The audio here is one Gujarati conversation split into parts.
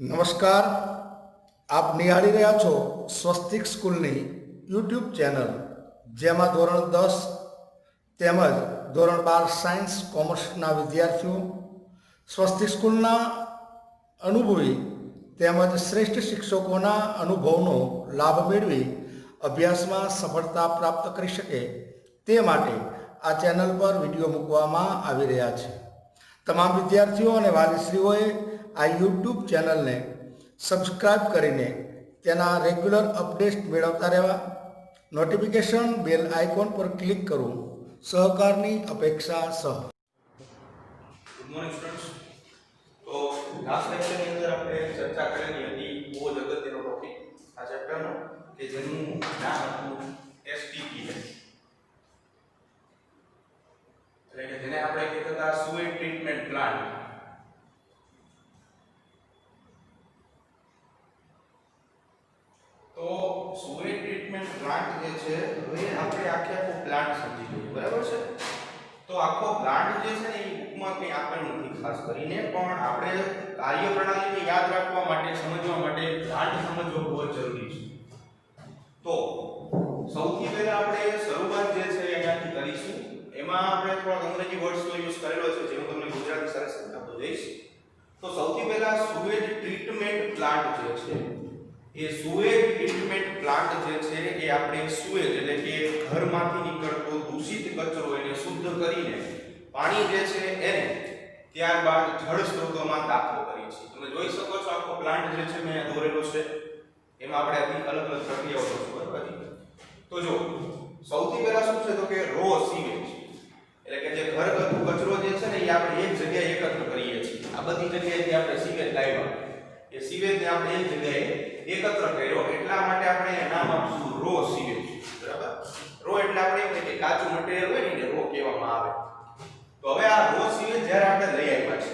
નમસ્કાર. આપ નિહાળી રહ્યા છો સ્વસ્તિક સ્કૂલની યુટ્યુબ ચેનલ, જેમાં ધોરણ 10 તેમજ ધોરણ 12 સાયન્સ કોમર્સના વિદ્યાર્થીઓ સ્વસ્તિક સ્કૂલના અનુભવી તેમજ શ્રેષ્ઠ શિક્ષકોના અનુભવનો લાભ મેળવી અભ્યાસમાં સફળતા પ્રાપ્ત કરી શકે તે માટે આ ચેનલ પર વિડીયો મૂકવામાં આવી રહ્યા છે. તમામ વિદ્યાર્થીઓ અને વાલીશ્રીઓએ આ યુટ્યુબ ચેનલને સબસ્ક્રાઈબ કરીને તેના રેગ્યુલર અપડેટ મેળવતા રહેવા નોટિફિકેશન બેલ આઇકોન પર ક્લિક કરવું સહકારની અપેક્ષા સહ. Good morning students. તો લાસ્ટ લેક્ચરની અંદર આપણે ચર્ચા કરેલી હતી બહુ જ અગત્યનો ટોપિક આ ચેપ્ટરનો કે જેનું નામ હતું STPS, એટલે કે જેને આપણે કહેતા હતા સુએજ ટ્રીટમેન્ટ પ્લાન્ટ. તો સુએજ ટ્રીટમેન્ટ પ્લાન્ટ જે છે હવે આપણે આખો પ્લાન્ટ સમજી લઈએ, બરાબર છે. તો આખો પ્લાન્ટ જે છે ને એ બુકમાં કંઈ આપેલું નથી ખાસ કરીને, પણ આપણે કાર્યપ્રણાલીને યાદ રાખવા માટે સમજવા માટે પ્લાન્ટ સમજવો બહુ જરૂરી છે. તો સૌથી પહેલા આપણે શરૂઆત જે છે અહીંયાથી કરીશું. એમાં આપણે થોડા અંગ્રેજી વર્ડ્સનો યુઝ કરેલો છે જે હું તમને ગુજરાતી સરસ સમજાવતો જઈશ. તો સૌથી પહેલા સુએજ ટ્રીટમેન્ટ પ્લાન્ટ જે છે એ સુએજ ટ્રીટમેન્ટ પ્લાન્ટ જે છે એ આપણે સુએજ એટલે કે ઘરમાંથી નીકળતો દૂષિત કચરો એને શુદ્ધ કરીને પાણી જે છે એને ત્યારબાદ જળ સ્ત્રોતોમાં દાખલ કરીએ છીએ. તમે જોઈ શકો છો આખો પ્લાન્ટ જે છે મેં દોરેલો છે, એમાં આપણે અલગ અલગ પ્રક્રિયાઓ જોશું, બરાબર. તો જો સૌથી પહેલા શું છે તો કે રો સીવેજ એટલે કે જે ઘરગથ્થુ કચરો જે છે ને એ આપણે એક જગ્યાએ એકત્ર કરીએ છીએ. આ બધી જગ્યાએથી આપણે સીવેજ લાવ્યા, એ સીવેજને આપણે એક જગ્યાએ એકત્ર કર્યો એટલા માટે આપણે નામ આપશું રો સીવેજ, બરાબર. રો એટલે આપણે એમ કે કાચું મટીરીયલ હોય ને એને રો કહેવામાં આવે. તો હવે આ રો સીવેજ જ્યારે આપણે લઈ આવ્યા છે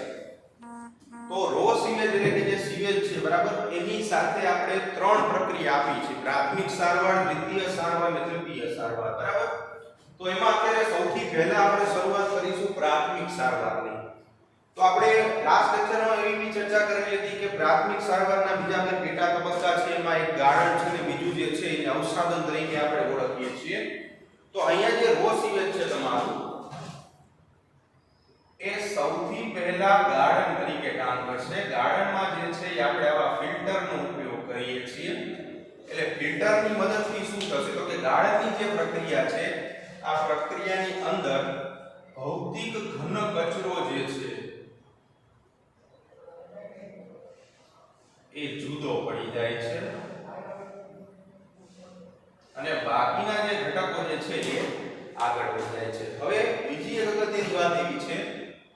તો રો સીવેજ એટલે કે જે સીવેજ છે, બરાબર, એની સાથે આપણે ત્રણ પ્રક્રિયા આપી છે: પ્રાથમિક સારવાર, દ્વિતીય સારવાર અને તૃતીય સારવાર, બરાબર. તો એમાં અત્યારે સૌથી પહેલા આપણે શરૂઆત કરીશું પ્રાથમિક સારવારની. તો આપણે લાસ્ટ લેક્ચરમાં એવી ચર્ચા કરેલી હતી કે પ્રાથમિક સારવારના બીજા બે પેટા તબક્કા છે, એમાં એક ગાળણ છે અને બીજું જે છે એને અવસાદન તરીકે આપણે ઓળખીએ છીએ. તો અહીંયા જે રો સીવેજ છે તમારું એ સૌથી પહેલા ગાળણ તરીકે કામ કરશે. ગાળણમાં જે છે એ આપણે આવા ફિલ્ટરનો ઉપયોગ કરીએ છીએ. એટલે ફિલ્ટરની મદદથી શું થશે તો કે ગાળણની જે પ્રક્રિયા છે આ પ્રક્રિયાની અંદર ભૌતિક ઘન કચરો જે છે એ જુદો પડી જાય છે અને બાકીના જે ઘટકો જે છે એ આગળ વધી જાય છે. હવે બીજી એક અગત્યની વાત એવી છે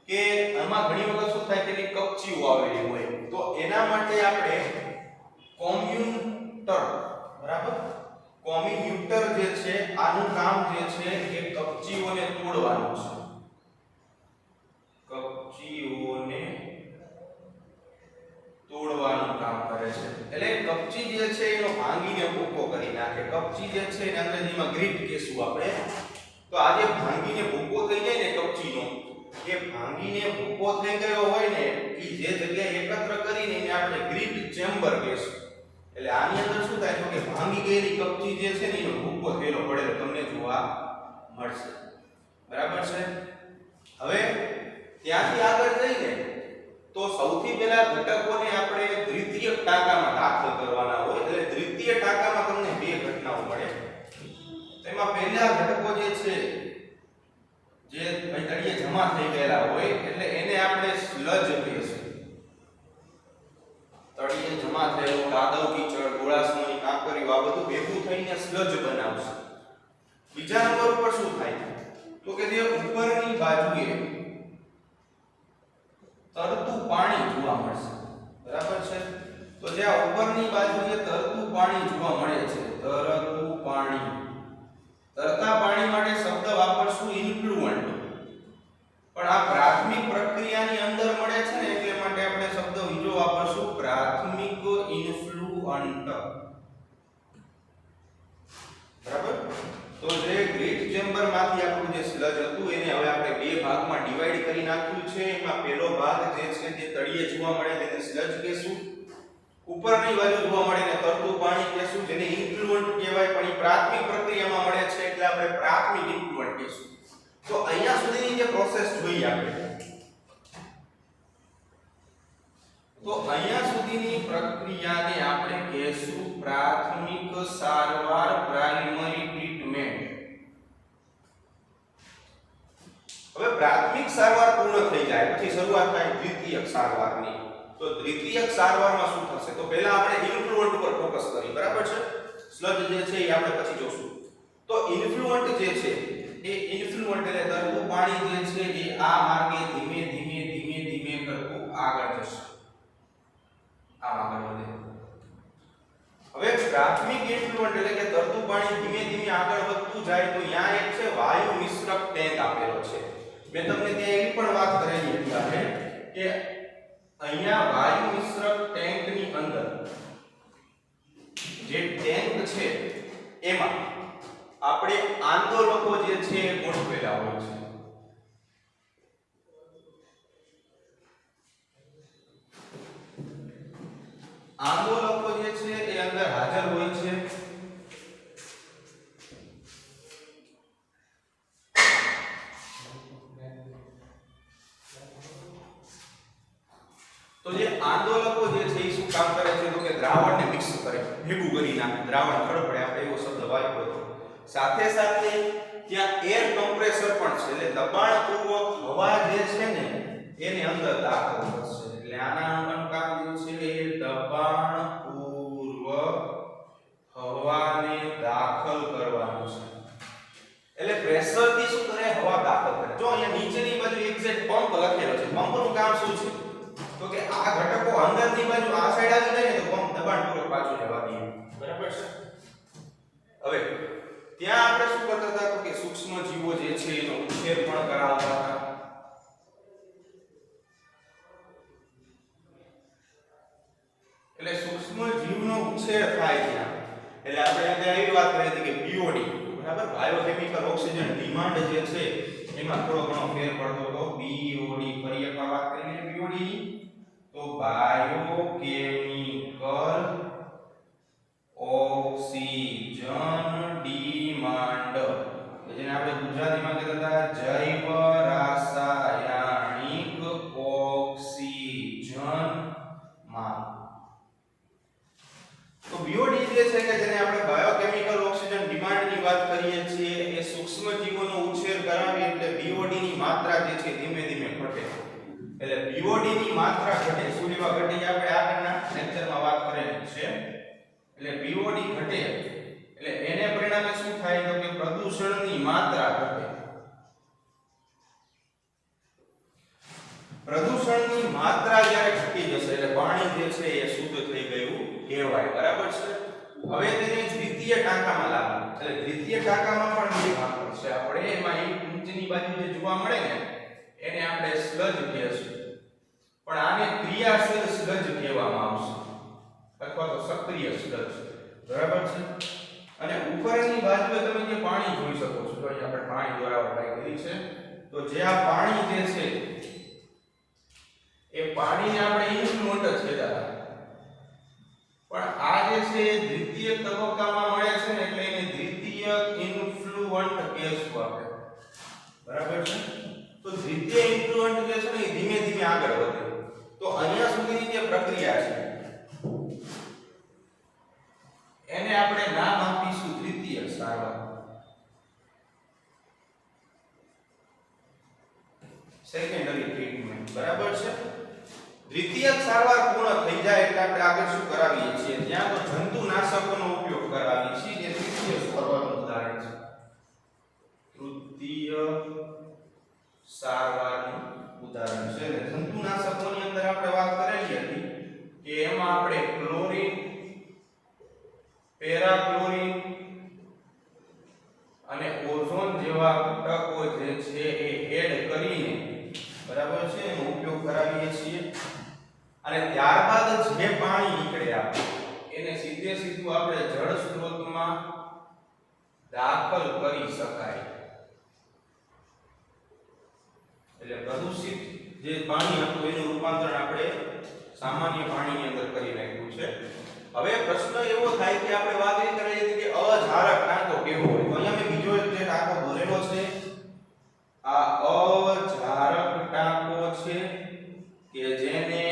કે આમાં ઘણી વખત શું થાય કે કપચીઓ આવેલી હોય, તો એના માટે આપણે કોમ્યુટર, બરાબર, કોમ્યુટર જે છે આનું કામ જે છે એ કપચીઓને તોડવાનું છે. કપચીઓને તોડવાનું કામ કરે છે. એટલે કપચી જે છે એનો ભાંગીને ભૂકો કરી નાખે. કપચી જે છે એને અંગ્રેજીમાં ગ્રીટ કહેશું આપણે. તો આ જે ભાંગીને ભૂકો થઈ જાય ને કપચીનો, એ ભાંગીને ભૂકો થઈ ગયો હોય ને એ જે જગ્યાએ એકત્ર કરીને એને આપણે ગ્રીટ ચેમ્બર કહેશું. એટલે આની અંદર શું થાય તો કે ભાંગી ગયેલી કપચી જે છે ને એનો ભૂકો થયેલો પડેલો તમને જોવા મળશે, બરાબર છે. હવે ત્યાંથી આગળ જઈને તો સૌથી પહેલા ઘટકોને આપણે દ્વિતીય ટાંકામાં દાખલ કરવાના હોય. એટલે દ્વિતીય ટાંકામાં તમને બે ઘટનાઓ મળે. તેમાં પહેલા ઘટકો જે છે જે તળિયે જમા થઈ ગયેલા હોય એટલે એને આપણે સ્લજ કહીશું. તળિયે જમા થયેલો કાદવ, કીચડ, ગોળાસની કાંકરીઓ આ બધું ભેગું થઈને સ્લજ બનાવશે. બીજા નંબર ઉપર શું થાય તો કે જે ઉપરની બાજુએ તરતું પાણી જોવા મળશે, બરાબર છે. તો જે આ ઉપરની બાજુએ તરતું પાણી જોવા મળે છે, તરતું પાણી, તરતા પાણી માટે શબ્દ વાપરશું ઇન્ફ્લુઅન્ટ, પણ આ પ્રાથમિક પ્રક્રિયાની અંદર મળે છે ને એટલે માટે આપણે શબ્દ બીજો વાપરશું પ્રાથમિક ઇન્ફ્લુઅન્ટ, બરાબર. તો જે ગ્રીટ ચેમ્બરમાંથી આપણું જે સ્લજ હતું એને હવે આપણે બે ભાગમાં ડિવાઈડ કરી નાખ્યું છે. એમાં પહેલો ભાગ જે છે તે તળિયે જોવા મળે તેને સ્લજ કહેશું ઉપરની બાજુ જોવા મળે ને તરતું પાણી કહેશું, જેને ઇન્ફ્લુઅન્ટ કહેવાય, પણ એ પ્રાથમિક પ્રક્રિયામાં મળે છે એટલે આપણે પ્રાથમિક ઇન્ફ્લુઅન્ટ કહેશું. તો અહીંયા સુધીની જે પ્રોસેસ જોઈએ આપણે, તો અહીંયા સુધીની પ્રક્રિયાને આપણે કહેશું પ્રાથમિક સારવાર, પ્રાઇમરી ટ્રીટમેન્ટ. હવે પ્રાથમિક સારવાર પૂર્ણ થઈ જાય પછી શરૂઆત થાય દ્વિતીયક સારવારની. તો દ્વિતીયક સારવારમાં શું થશે? તો પહેલા આપણે ઇન્ફ્લુઅન્ટ ઉપર ફોકસ કરીએ, બરાબર છે? સ્લજ જે છે એ આપણે પછી જોશું. તો ઇન્ફ્લુઅન્ટ જે છે એ ઇન્ફ્લુઅન્ટ એટલે તરતું પાણી જે છે એ આ માર્ગે ધીમે ધીમે ધીમે ધીમે કરતું આગળ જશે, આમ આગળ વધે. હવે પ્રાથમિક ઇન્ફ્લુઅન્ટ એટલે કે તરતું પાણી ધીમે ધીમે આગળ વધતું જાય તો અહીંયા એક છે વાયુ મિશ્રક ટેન્ક આપેલો છે. મેં તમને ત્યાં એવી પણ વાત કરેલી હતી આપણે કે અહીંયા વાયુ મિશ્રક ટેન્કની અંદર જે ટેન્ક છે એમાં આપણે આંદોલકો જે છે એ ગોઠવેલા હોય છે. આંદોલકો જે છે એ અંદર હાજર હોય છે. તો જે આંદોલકો જે છે એ શું કામ કરે છે? તો કે દ્રાવણને મિક્સ કરે, ભેગું કરી નાખે, દ્રાવણ ખડ પડે, આપણે એવો શબ્દ વાપર્યો હતો. સાથે સાથે ત્યાં એર કમ્પ્રેસર પણ છે, એટલે દબાણપૂર્વક હવા જે છે ને એને અંદર દાખલ કરશે. એટલે આનું કામ જે છે એ દબાણપૂર્વક હવાને દાખલ કરવાનું છે. એટલે પ્રેશર થી શું કરે? હવા દાખલ કરે. જો અહીંયા નીચેની બાજુ એક્ઝેક્ટ પંપ લખેલો છે. પંપનું કામ શું છે? તો કે આ ઘટકો અંદરની બાજુ આ સાઈડ આવી જાય ને તો પંપ દબાણપૂર્વક પાછું જવા દે, બરાબર છે? હવે ત્યાં આપણે શું કરતા હતા? તો કે સૂક્ષ્મ જીવો જે છે એનો ઉછેર પણ કરાવતા હતા. એટલે સૂક્ષ્મ જીવનો ઉછેર થાય ત્યાં. એટલે આપણે ત્યાં એવી વાત કરી હતી કે બીઓડી, બરાબર, બાયોકેમિકલ ઓક્સિજન ડિમાન્ડ જે છે એમાં થોડો ઘણો ફેર પડતો હતો. બીઓડી ફરી એકવાર વાત કરીને બીઓડી તો બાયોકેમિકલ ઓક્સિજન ડિમાન્ડ, જેને આપણે ગુજરાતીમાં કહેતા હતા જૈવ રાસાયણિક ઓક્સિજન માંગ. તો બીઓડી જે છે કે જેને આપણે બાયોકેમિકલ ઓક્સિજન ડિમાન્ડની વાત કરીએ છીએ, એ સૂક્ષ્મ જીવોનો ઉછેર કરાવી એટલે બીઓડી ની માત્રા જે છે ધીમે ધીમે ઘટે. એટલે બીઓડી ની માત્રા ઘટે. શું લેવા ઘટે? આપણે આગળના લેક્ચરમાં વાત કરેલી છે. એટલે બીઓડી ઘટે એટલે એને પરિણામે શું થાય? તો કે પ્રદૂષણની માત્રા ઘટે. પ્રદૂષણની માત્રા જ્યારે ઘટી જશે એટલે પાણી જે છે એ શુદ્ધ થઈ ગયું કહેવાય, બરાબર છે? હવે તેને દ્વિતીય ટાંકામાં લાવવું. એટલે દ્વિતીય ટાંકામાં પણ બે ભાગ છે આપણે. એમાં એક નીચેની બાજુ જે જોવા મળે ને એને આપણે સ્લજ કહીશું, પણ આને ક્રિયાશીલ સ્લજ કહેવામાં આવશે અથવા તો સક્રિય સ્લજ, બરાબર છે? અને ઉપરની બાજુએ તમે જે પાણી જોઈ શકો છો, તો અહીં આપણે પાણી દ્વારા વટાઈ કરી છે. તો જે આ પાણી જે છે એ પાણીને આપણે ઇન્ફ્લુઅન્ટ જ કહેતા હતા, પણ આ જે છે દ્વિતીય તબક્કામાં મળે છે ને એટલે એને દ્વિતીય ઇન્ફ્લુઅન્ટ કહેશું આપણે, બરાબર છે? તો દ્વિતીય ઇન્ફ્લુઅન્ટ જે છે ને એ ધીમે ધીમે આગળ વધે. તો અહીંયા સુધીની જે પ્રક્રિયા છે એને આપણે નામ આપીશું દ્વિતીય સારવાર, સેકન્ડરી ટ્રીટમેન્ટ, બરાબર છે? દ્વિતીય સારવાર પૂર્ણ થઈ જાય એટલે આપણે આગળ શું કરાવીએ છીએ? ત્યાં તો જંતુનાશકોનો ઉપયોગ કરાવીએ છીએ, જે દ્વિતીય સારવારનું ઉદાહરણ છે. તૃતીય સારવારનું ઉદાહરણ છે. જંતુનાશકોની અંદર આપણે વાત કરેલી હતી કે એમાં આપણે ક્લોરીન, પેરાક્લોરીન અને ઓઝોન જેવા ઘટકો જે છે એ એડ કરીને, બરાબર છે, એનો ઉપયોગ કરાવીએ છીએ. અને ત્યારબાદ જે પાણી નીકળે આપણે એને સીધે સીધું આપણે જળ સ્ત્રોતમાં દાખલ કરી શકાય. એટલે પ્રદૂષિત જે પાણી હતું એનું રૂપાંતરણ આપણે સામાન્ય પાણીની અંદર કરી નાખ્યું છે. હવે પ્રશ્ન એવો થાય કે આપણે વાત એ કરી હતી કે અજારક ટાંકો કેવો હોય. તો અહીંયા મેં બીજો એક જે ટાંકો દોરેલો છે આ અજારક ટાંકો છે કે જેને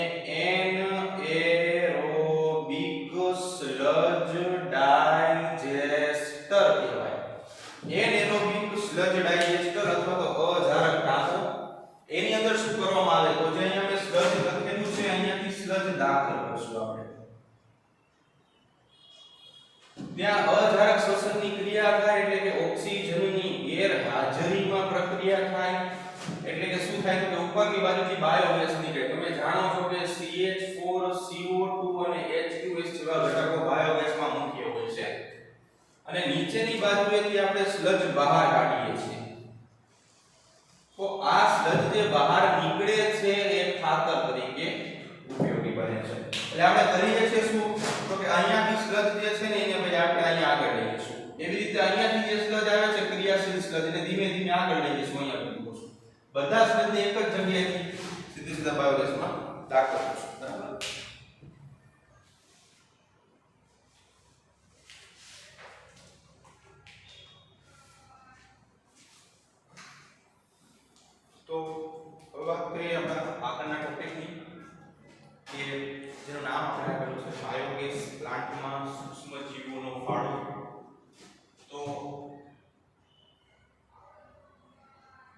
એનએરોબિક સ્લજ ડાયજેસ્ટર કહેવાય. એનએરોબિક સ્લજ ડાયજેસ્ટર અથવા તો અજારક ટાંકો. એની અંદર શું કરવામાં આવે તો જે અહીંયા મેં સ્લજ લખેલું છે અહીંયાથી સ્લજ દાખલ કરશું આપણે. ત્યાં અજારક શ્વસનની ક્રિયા થાય એટલે કે ઓક્સિજનની ગેરહાજરીમાં પ્રક્રિયા થાય એટલે કે શું થાય તો કે ઉપરની બાજુથી બાયોગેસ નીકળે. તમે જાણો છો કે CH4 CO2 અને H2S જેવા ઘટકો બાયોગેસમાં મુખ્ય હોય છે અને નીચેની બાજુએથી આપણે સ્લજ બહાર કાઢીએ છીએ. તો આ સ્લજ જે બહાર નીકળે છે એ ખાતર તરીકે ઉપયોગી બને છે. એટલે આપણે કરીએ છીએ શું તો કે અહીંયાથી સ્લજ જે છે ને એને પછી આપણે અહીંયા આગળ લઈ જઈશું. એવી રીતે અહીંયાથી જે સ્લજ આવે છે ક્રિયાશીલ સ્લજ એને ધીમે ધીમે આગળ લઈ જઈશું. અહીંયા મૂકીશું. બધા સ્લજને એક જ જગ્યાએથી સીધા બાયોગેસમાં દાખલ કરશું. બરાબર. તો હવે વાત કરીએ આપણા આગળના ટોપિકની કે જેનું નામ આપણે આપેલું છે બાયોગેસ પ્લાન્ટમાં સૂક્ષ્મજીવોનો ફાળો. તો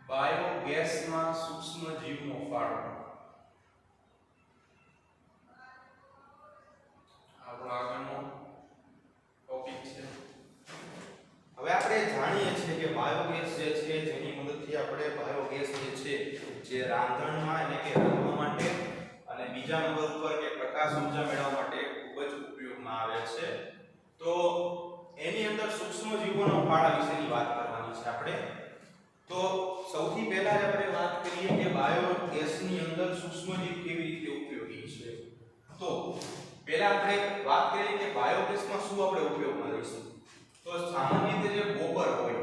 બાયોગેસમાં સૂક્ષ્મજીવનો ફાળો આપણો આગળનો ટોપિક છે. હવે આપણે જાણીએ છીએ કે બાયોગેસ જે છે જેની મદદથી આપણે બાયોગેસ જે છે જે રાંધણમાં એટલે કે રાંધવા માટે અને બીજા નંબર ઉપર કે પ્રકાશ ઊર્જા મેળવવા માટે ખૂબ જ ઉપયોગમાં આવે છે. તો એની અંદર સૂક્ષ્મજીવોનો ફાળા વિશેની વાત કરવાની છે આપણે. તો સૌથી પહેલા જ આપણે વાત કરીએ કે બાયોગેસની અંદર સૂક્ષ્મજીવ કેવી રીતે ઉપયોગી છે. તો પહેલા આપણે વાત કરીએ કે બાયોગેસમાં શું આપણે ઉપયોગમાં લઈશું. તો સામાન્ય રીતે જે ગોબર હોય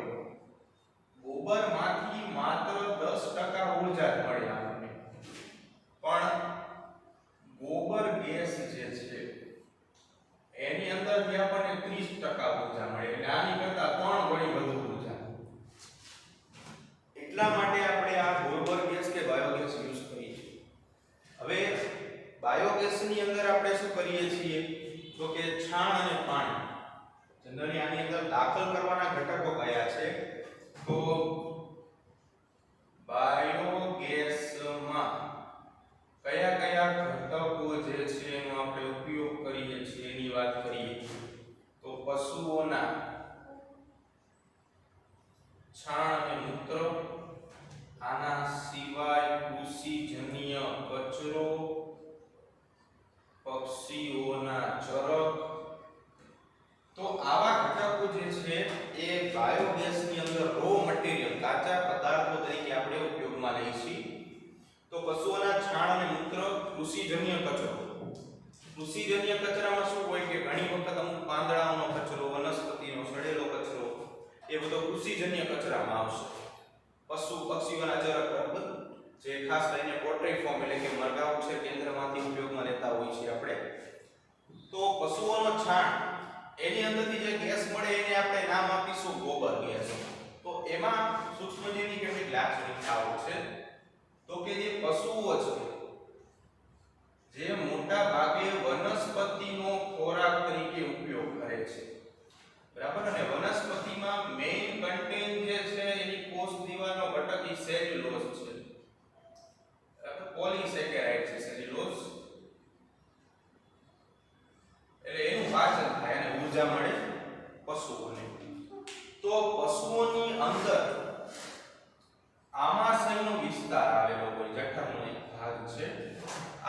ગોબરમાંથી માત્ર 10% ઊર્જા જ મળે આપણને. પણ ગોબર ગેસ જે છે એની અંદરથી આપણને 30% ઊર્જા મળે. એટલે આની કરતા 3 ગણી વધુ ઊર્જા. એટલા માટે આપણે આ ગોબર ગેસ કે બાયોગેસ યુઝ કરીએ છીએ. હવે બાયોગેસની અંદર આપણે શું કરીએ છીએ તો કે છાણ અને પાણી જનરલી આની અંદર દાખલ કરવાના ઘટકો કયા છે તો બાયોગેસમાં કયા કયા ઘટકો જે છે એનો આપણે ઉપયોગ કરીએ છીએ એની વાત કરીએ તો પશુઓના છાણ અને મૂત્ર, આના સિવાય કૃષિજન્ય કચરો, પક્ષીઓના ચરક. તો આવા ઘટકો જે છે એ બાયોગેસની અંદર રો મટીરીયલ કાચા પદાર્થો તરીકે આપણે ઉપયોગમાં લઈએ છીએ. તો પશુઓના છાણ અને મૂત્ર, કૃષિજન્ય કચરો. કૃષિજન્ય કચરામાં શું હોય કે ઘણી વખત અમુક પાંદડાઓનો કચરો, વનસ્પતિનો સડેલો કચરો એ બધો કૃષિજન્ય કચરામાં આવશે. પક્ષીઓના ચરક બરાબર જે ખાસ કરીને પોટ્રી ફોર્મ એટલે કે મરઘાઓ છે કેન્દ્રમાંથી ઉપયોગમાં લેતા હોય છે આપણે. તો પશુઓનો છાણ એની અંદરથી જે ગેસ મળે એને આપણે નામ આપીશું ગોબર ગેસ. તો એમાં સૂક્ષ્મજીવની કેટલીક લાક્ષણિકતાઓ છે તો કે જે પશુઓ છે જે મોટા ભાગે વનસ્પતિનો ખોરાક તરીકે ઉપયોગ કરે છે બરાબર. અને વનસ્પતિમાં મેઇન કન્ટેન્ટ જે છે એની કોષ દિવાલનો ઘટક એ સેલ્યુલોઝ છે બરાબર. પોલીસેકેરાઇડ છે સેલ્યુલોઝ. એટલે એનું પાચન થાય અને ઊર્જા મળે પશુઓને. તો પશુઓની અંદર આમાશયનો વિસ્તાર આવેલો હોય, જઠરનો એક ભાગ છે.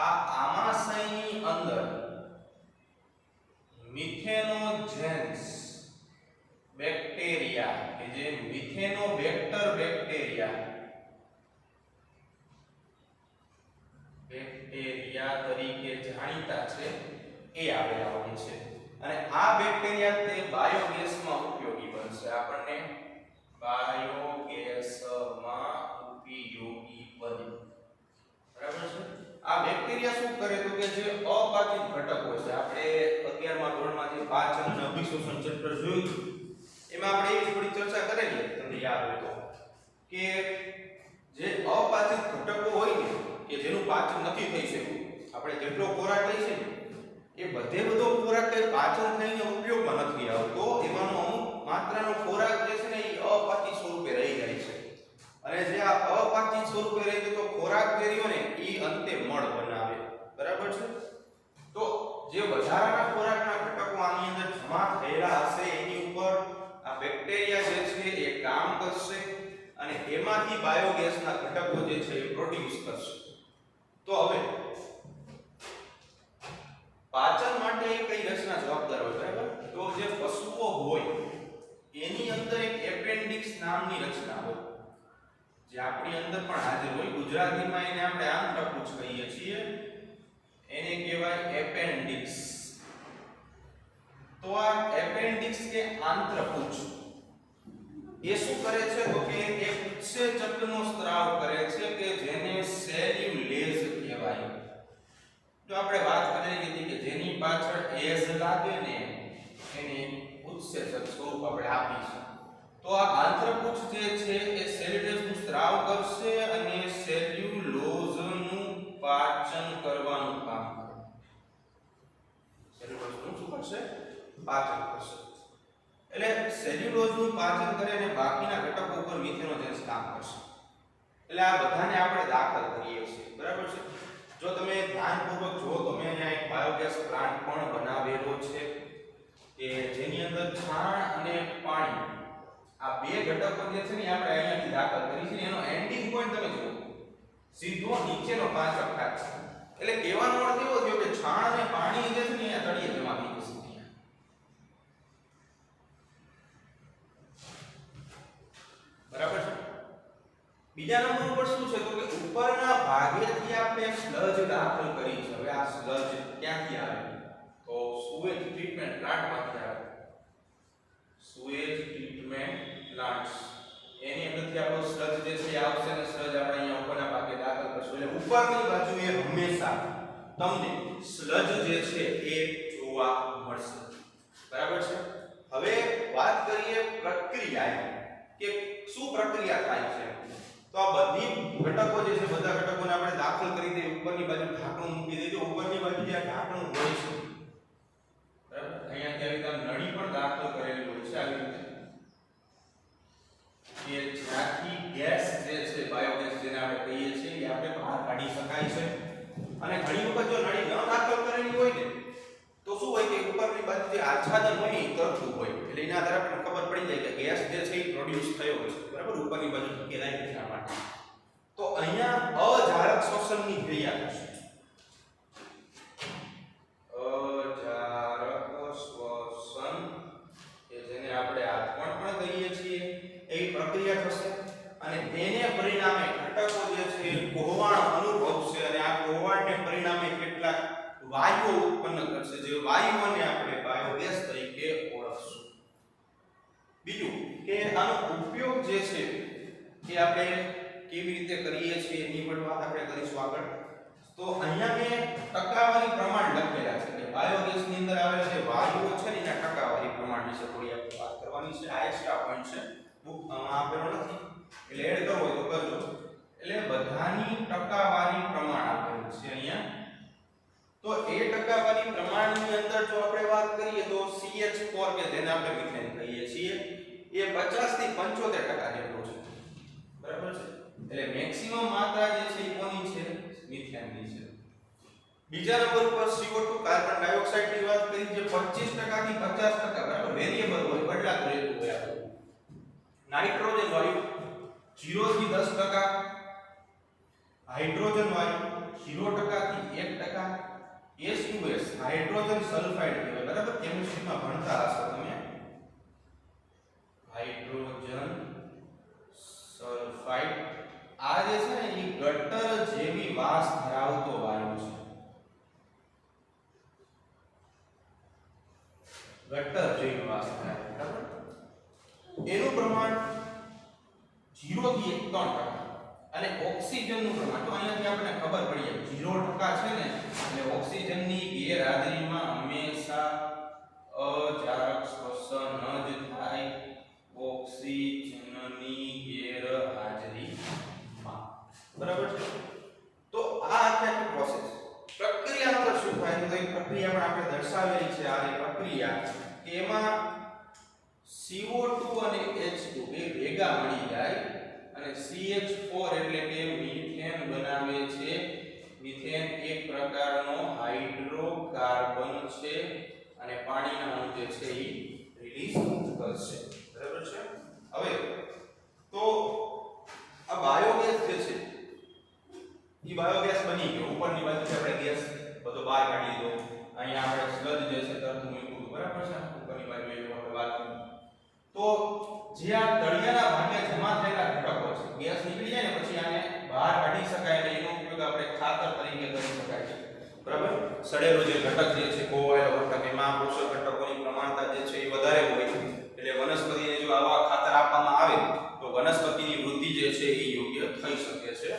આ આમાશયની અંદર મિથેનોજેન્સ બેક્ટેરિયા કે જે મિથેનોબેક્ટર બેક્ટેરિયા તરીકે જાણીતા છે એ આવેલા હોય છે. અને આ બેક્ટેરિયા તે બાયોગેસમાં ઉપયોગી બનશે. આપણને બાયોગેસમાં ઉપયોગી બને બરાબર છે. આ બેક્ટેરિયા બેક્ટેરિયા શું કરે તો કે જે અપાચિત ઘટકો છે, આપણે 11મા ધોરણમાં જે પાચન અને અભિશોષણ ચેપ્ટર જોયું હતું, એમાં આપણે એવી થોડી ચર્ચા કરેલી હતી, તમને યાદ હોય તો, કે જે અપાચિત ઘટકો હોય ને કે જેનું પાચન નથી થઈ શકતું, આપણે જેટલો ખોરાક લઈએ છીએ એ બધો ખોરાક કઈ પાચન થઈને ઉપયોગમાં નથી આવતો, એમાંનો અમુક માત્રાનો ખોરાક જે છે ને એ અપાચિત સ્વરૂપે રહી જાય છે, અને જે આ અપાચિત સ્વરૂપે રહી ગયો તો ખોરાક જે રહ્યો ને એ અંતે મળ બનાવે, બરાબર છે? તો જે વધારાના ખોરાકના ઘટકો આની અંદર જમા થયેલા હશે એની ઉપર આ બેક્ટેરિયા જે છે એ કામ કરશે અને એમાંથી બાયોગેસના ઘટકો જે છે એ પ્રોડ્યુસ કરશે. તો હવે પાચન માટે કઈ રચના જવાબદાર હોય, બરાબર? તો જે પશુઓ હોય એની અંદર એક એપેન્ડિક્સ નામની રચના હોય, જે આપણી અંદર પણ હાજર હોય. ગુજરાતીમાં એને આપણે આંત્રપુચ્છ કહીએ છીએ, એને કહેવાય એપેન્ડિક્સ. તો આ એપેન્ડિક્સ કે આંત્રપુચ્છ એ શું કરે છે તો કે એક ઉત્સેચકનો સ્ત્રાવ કરે છે કે જેને સેલ્યુલેઝ કહેવાય. તો આપણે વાત કરી હતી કે જેની પાછળ એઝ લાગે ને એને ઉત્સેચક સ્વરૂપ આપણે આપી છે. તો આ આંત્રપુચ્છ જે છે એ સેલ્યુલોઝનું સ્ત્રાવ કરશે અને સેલ્યુલોઝનું પાચન કરવાનું કામ કરે. સેલ્યુલોઝનું શું કરશે? પાચન કરશે. એટલે સેલ્યુલોઝનું પાચન કરે અને બાકીના ઘટકો ઉપર મિથેનોજેન્સ કામ કરશે. એટલે આ બધાને આપણે દાખલ કરીએ છીએ, બરાબર છે? જો તમે ધ્યાનપૂર્વક જો તો મેં અહીંયા એક બાયોગેસ પ્લાન્ટ પણ બનાવેલો છે કે જેની અંદર છાણ અને પાણી આ બે ઘટકો જે છે ને આપણે અહીંયાથી દાખલ કરી છે. એનો એન્ડિંગ પોઈન્ટ તમે જુઓ, સીધો નીચેનો પાછળ ભાગ છે. એટલે કહેવાનો અર્થ એવો થયો કે છાણ અને પાણી જે છે ને અહીંયા તળિયે જમા થઈ જશે. બરાબર છે? બીજા નંબર ઉપર શું છે તો કે ઉપરના ભાગેથી આપણે સ્લજ દાખલ કરી છે. હવે આ સ્લજ ક્યાંથી આવે તો સુએજ ટ્રીટમેન્ટ પ્લાન્ટમાંથી આવે. સુએજ ટ્રીટમેન્ટ પ્લાન્ટ્સ એની અંદરથી આપણો સ્લજ જે છે એ આવશે અને સ્લજ આપણે અહીંયા ઉપરના ભાગે દાખલ કરશું. એટલે ઉપરની બાજુએ હંમેશા તમને સ્લજ જે છે એ જોવા મળશે. બરાબર છે? હવે વાત કરીએ પ્રક્રિયા કે શું પ્રક્રિયા થાય છે. તો આ બધી ઘટકો જે છે બધા ઘટકોને આપણે દાખલ કરી દઈએ. ઉપરની બાજુ ઢાંકણું મૂકી દેજો. ઉપરની બાજુ જે ઢાંકણું હોય છે, બરાબર, અહીંયા ત્યાં નળી પણ દાખલ કરેલી હોય છે આવી રીતે કે જ્યાંથી ગેસ જે છે બાયોગેસ જેને આપણે કહીએ છીએ એ આપણે બહાર કાઢી શકાય છે. અને ઘણી વખત જો નળી ન દાખલ કરેલી હોય ને તો શું હોય કે ઉપરની બાજુ જે આચ્છાદન હોય ને એ તરતું હોય, એટલે એના આધારે આપણને ખબર પડી જાય કે ગેસ જે છે એ પ્રોડ્યુસ થયો છે, બરાબર, ઉપરની બાજુ કેલાઈ છે આ માટે. તો અહીંયા અજારક શ્વસનની ક્રિયા થશે. અજારક શ્વસન કે જેને આપણે આત્મણ પણ કહીએ છીએ એવી પ્રક્રિયા થશે અને તેને પરિણામે ઘટકો જે છે એ કોહવાણ અનુભવશે અને આ કોહવાણને પરિણામે કેટલાક વાયુઓ ઉત્પન્ન કરશે, જે વાયુઓને આપણે બાયોગેસ તરીકે ઓળખશું. બીજું કે આનો ઉપયોગ જે છે એ આપણે કેવી રીતે કરીએ છીએ એની પણ વાત આપણે કરીશું આગળ. તો અહીંયા મેં ટકાવારી પ્રમાણ લખેલા છે કે બાયોગેસની અંદર આવેલા જે વાયુઓ છે ને એના ટકાવારી પ્રમાણ વિશે થોડી આપણે વાત કરવાની છે. આ એક્સ્ટ્રા પોઈન્ટ છે, બુકમાં આપેલો નથી એટલે એડ કરવો હોય તો કરજો. એટલે બધાની ટકાવારી પ્રમાણ આપેલું છે અહીંયા. તો એ ટકાવારી પ્રમાણની અંદર જો આપણે વાત કરીએ તો CH4 કે જેને આપણે મિથેન કહીએ છીએ એ 50 થી 75% જેટલું છે. બરાબર છે? એટલે મેક્સિમમ માત્રા જે છે એ કોની છે? મિથેનની છે. બીજા નંબર ઉપર CO2 કાર્બન ડાયોક્સાઇડ ની વાત કરી જે 25% થી 50%, બરાબર, વેરીએબલ હોય, બદલાતું રહેતું હોય. નાઇટ્રોજન વાયુ 0 થી 10%, હાઇડ્રોજન વાયુ 0% થી 1%, H2S હાઇડ્રોજન સલ્ફાઇડ કહેવાય, બરાબર, કેમિસ્ટ્રીમાં ભણતા હશો તમે. હાઇડ્રોજન સલ્ફાઇડ આ જે છે ને એ ગટર જેવી વાસ ધરાવતો વાયુ છે. ગટર જેવી વાસ ધરાવે, બરાબર. એનું પ્રમાણ 0 થી 3% અને ઓક્સિજનનું પ્રમાણ તો અહીંયાથી આપણે ખબર પડી જાય 0% છે ને ઓક્સિજનની ગેરહાજરીમાં હંમેશા અજારક શ્વસન જ થાય ઓક્સિજનની ગેરહાજરીમાં. બરાબર છે? તો આ આખી પ્રોસેસ પ્રક્રિયા અંદર શું થાય તો એ પ્રક્રિયા પણ આપણે દર્શાવેલી છે. આ પ્રક્રિયા કે એમાં CO2 અને H2 બે ભેગા મળી જાય અને CH4 એટલે કે મીથેન બનાવે છે. મીથેન એક પ્રકારનો હાઇડ્રોકાર્બન છે અને પાણીના અણુ જે છે એ રિલીઝ કરશે. બરાબર છે? હવે તો આ બાયોગેસ જે છે એ બાયોગેસ બની ગયો. ઉપરની બાજુ આપણે ગેસ બધો બહાર કાઢી દીધો. અહીંયા આપણે સ્લજ જે છે તરતું મૂક્યું. બરાબર છે? ઉપરની બાજુ એવું આપણે વાત કરી. તો જે આ તળિયાના ભાગે જમા થયેલા ઘટકો છે ગેસ નીકળી જાય ને પછી આને બહાર કાઢી શકાય અને એનો ઉપયોગ આપણે ખાતર તરીકે કરી શકાય છે. બરાબર? સડેલો જે ઘટક જે છે કોવાયેલો ઘટક એમાં પોષક ઘટકોની પ્રમાણતા જે છે એ વધારે હોય એટલે વનસ્પતિને જો આવા ખાતર આપવામાં આવે તો વનસ્પતિની વૃદ્ધિ જે છે એ યોગ્ય થઈ શકે છે.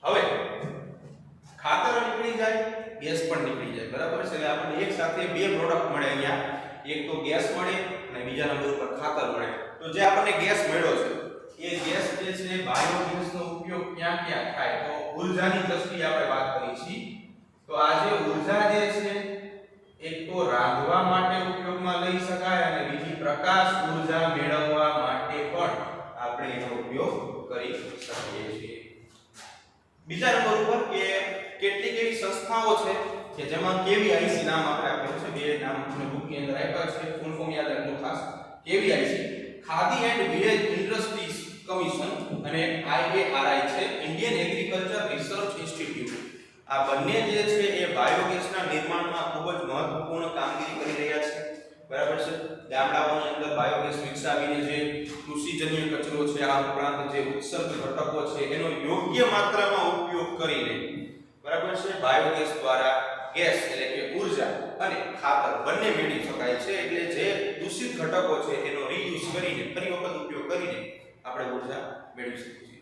હવે ખાતર નીકળી જાય ગેસ પણ નીકળી જાય. બરાબર છે? એટલે આપણને એક સાથે બે પ્રોડક્ટ મળે અહીંયા. એક તો ગેસ મળે અને બીજા નંબર ઉપર ખાતર મળે. તો જે આપણને ગેસ મળ્યો છે એ ગેસ જે છે બાયોગેસનો ઉપયોગ ક્યાં ક્યાં થાય તો ઊર્જાની દ્રષ્ટિએ આપણે વાત કરી છે. તો આ જે ઊર્જા જે છે એક તો રાંધવા માટે ઉપયોગમાં લઈ શકાય અને બીજી પ્રકાશ ઊર્જા મેળવવા માટે પણ આપણે એનો ઉપયોગ કરી શકીએ છીએ. બીજા નંબર ઉપર કે કેટલીક એવી સંસ્થાઓ છે કે જેમાં કેવીઆઈસી નામ આપણે આપ્યું છે. બે નામ તમને બુકની અંદર આપ્યા છે. ફૂલ ફોર્મ યાદ રાખજો ખાસ. KVIC Khadi and village industries commission અને IARI છે ઇન્ડિયન એગ્રીકલ્ચર રિસર્ચ ઇન્સ્ટિટ્યૂટ. આ બંને જે છે એ બાયોગેસના નિર્માણમાં ખૂબ જ મહત્વપૂર્ણ કામગીરી કરી રહ્યા છે. બરાબર છે? ગામડાઓની અંદર બાયોગેસ વિકસાવીને જે કૃષિજન્ય કચરો છે આ ઉપરાંત જે ઉત્સર્ગ ઘટકો છે એનો યોગ્ય માત્રામાં ઉપયોગ કરીને બરાબર છે બાયોગેસ દ્વારા ગેસ એટલે કે ઊર્જા અને ખાતર બંને મેળવી શકાય છે. એટલે જે દૂષિત ઘટકો છે એનો રીયુઝ કરીને ફરી વખત ઉપયોગ કરીને આપણે ઊર્જા મેળવી શકીએ છીએ.